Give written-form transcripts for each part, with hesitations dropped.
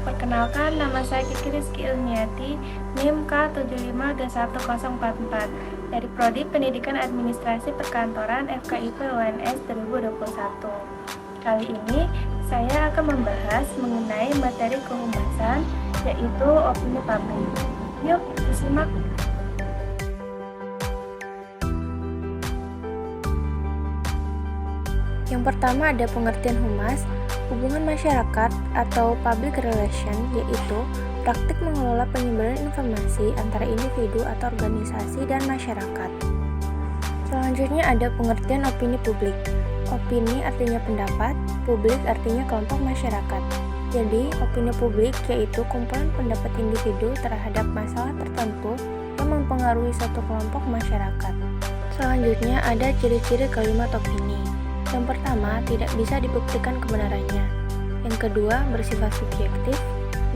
Perkenalkan, nama saya Kiki Rizky Ilmiati, NIM K752104 dari Prodi Pendidikan Administrasi Perkantoran FKIP UNS 2021. Kali ini saya akan membahas mengenai materi kehumasan, yaitu opini publik. Yuk, disimak. Yang pertama ada pengertian humas, hubungan masyarakat atau public relation, yaitu praktik mengelola penyebaran informasi antara individu atau organisasi dan masyarakat. Selanjutnya ada pengertian opini publik. Opini artinya pendapat, publik artinya kelompok masyarakat. Jadi, opini publik yaitu kumpulan pendapat individu terhadap masalah tertentu yang mempengaruhi suatu kelompok masyarakat. Selanjutnya ada ciri-ciri kalimat opini. Yang pertama, tidak bisa dibuktikan kebenarannya. Yang kedua, bersifat subjektif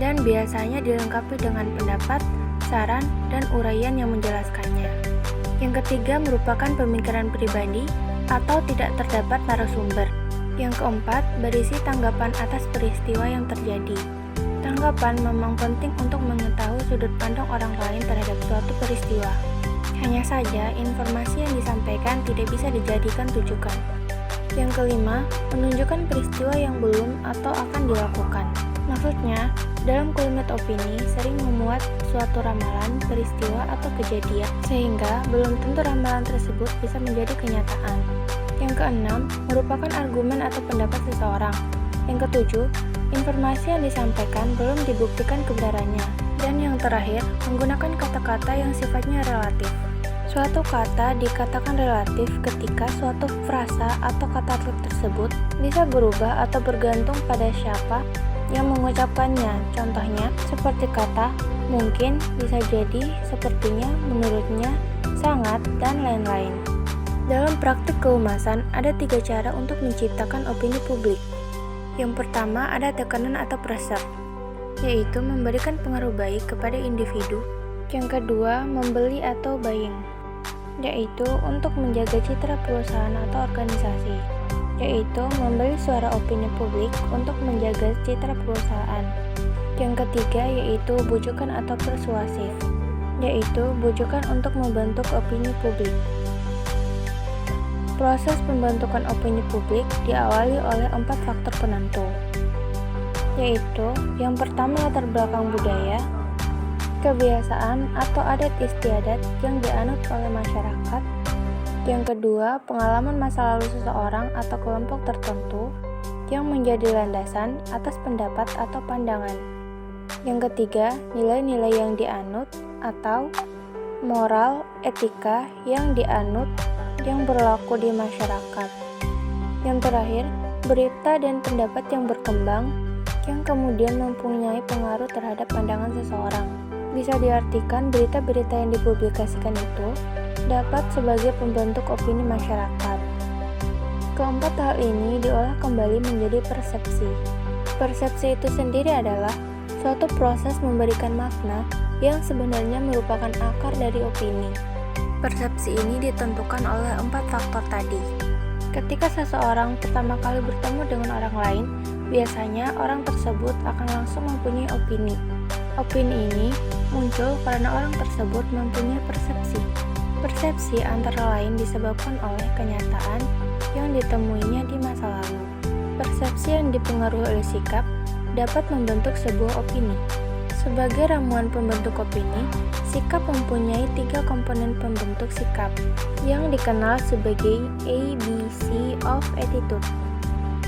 dan biasanya dilengkapi dengan pendapat, saran, dan uraian yang menjelaskannya. Yang ketiga, merupakan pemikiran pribadi atau tidak terdapat narasumber. Yang keempat, berisi tanggapan atas peristiwa yang terjadi. Tanggapan memang penting untuk mengetahui sudut pandang orang lain terhadap suatu peristiwa. Hanya saja, informasi yang disampaikan tidak bisa dijadikan rujukan. Yang kelima, menunjukkan peristiwa yang belum atau akan dilakukan. Maksudnya, dalam kalimat opini sering memuat suatu ramalan, peristiwa, atau kejadian, sehingga belum tentu ramalan tersebut bisa menjadi kenyataan. Yang keenam, merupakan argumen atau pendapat seseorang. Yang ketujuh, informasi yang disampaikan belum dibuktikan kebenarannya. Dan yang terakhir, menggunakan kata-kata yang sifatnya relatif. Suatu kata dikatakan relatif ketika suatu frasa atau kata tersebut bisa berubah atau bergantung pada siapa yang mengucapkannya. Contohnya, seperti kata mungkin, bisa jadi, sepertinya, menurutnya, sangat, dan lain-lain. Dalam praktik kehumasan, ada 3 cara untuk menciptakan opini publik. Yang pertama, ada tekanan atau pressure, yaitu memberikan pengaruh baik kepada individu. Yang kedua, membeli atau buying, yaitu untuk menjaga citra perusahaan atau organisasi, yaitu membeli suara opini publik untuk menjaga citra perusahaan. Yang ketiga yaitu bujukan atau persuasif, yaitu bujukan untuk membentuk opini publik. Proses pembentukan opini publik diawali oleh 4 faktor penentu, yaitu yang pertama latar belakang budaya, kebiasaan atau adat istiadat yang dianut oleh masyarakat. Yang kedua, pengalaman masa lalu seseorang atau kelompok tertentu yang menjadi landasan atas pendapat atau pandangan. Yang ketiga, nilai-nilai yang dianut atau moral, etika yang dianut yang berlaku di masyarakat. Yang terakhir, berita dan pendapat yang berkembang yang kemudian mempunyai pengaruh terhadap pandangan seseorang. Bisa diartikan berita-berita yang dipublikasikan itu dapat sebagai pembentuk opini masyarakat. Keempat hal ini diolah kembali menjadi persepsi. Persepsi itu sendiri adalah suatu proses memberikan makna yang sebenarnya merupakan akar dari opini. Persepsi ini ditentukan oleh 4 faktor tadi. Ketika seseorang pertama kali bertemu dengan orang lain, biasanya orang tersebut akan langsung mempunyai opini. Opini ini muncul karena orang tersebut mempunyai persepsi. Persepsi antara lain disebabkan oleh kenyataan yang ditemuinya di masa lalu. Persepsi yang dipengaruhi oleh sikap dapat membentuk sebuah opini. Sebagai ramuan pembentuk opini, sikap mempunyai 3 komponen pembentuk sikap yang dikenal sebagai ABC of attitude.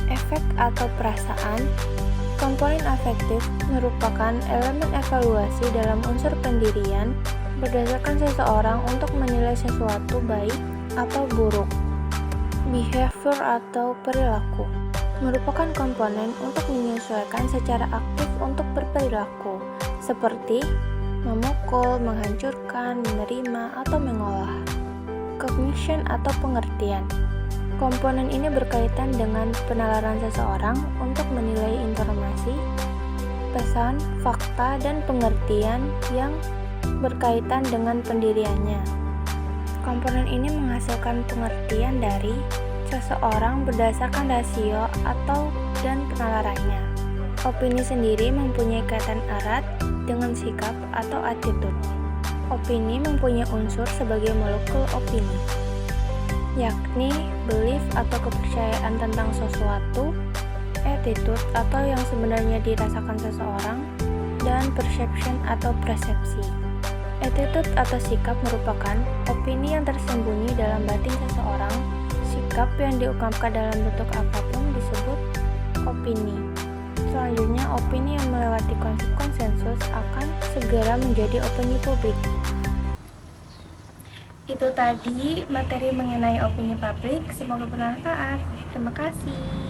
Efek atau perasaan. Komponen afektif merupakan elemen evaluasi dalam unsur pendirian berdasarkan seseorang untuk menilai sesuatu baik atau buruk. Behavior atau perilaku merupakan komponen untuk menyesuaikan secara aktif untuk berperilaku, seperti memukul, menghancurkan, menerima, atau mengolah. Cognition atau pengertian. Komponen ini berkaitan dengan penalaran seseorang untuk menilai informasi, pesan, fakta, dan pengertian yang berkaitan dengan pendiriannya. Komponen ini menghasilkan pengertian dari seseorang berdasarkan rasio atau dan penalarannya. Opini sendiri mempunyai kaitan erat dengan sikap atau attitude. Opini mempunyai unsur sebagai molekul opini, yakni belief atau kepercayaan tentang sesuatu, attitude atau yang sebenarnya dirasakan seseorang, dan perception atau persepsi. Attitude atau sikap merupakan opini yang tersembunyi dalam batin seseorang. Sikap yang diungkapkan dalam bentuk apapun disebut opini. Selanjutnya, opini yang melewati konsep konsensus akan segera menjadi opini publik. Itu tadi materi mengenai opini publik. Semoga bermanfaat. Terima kasih.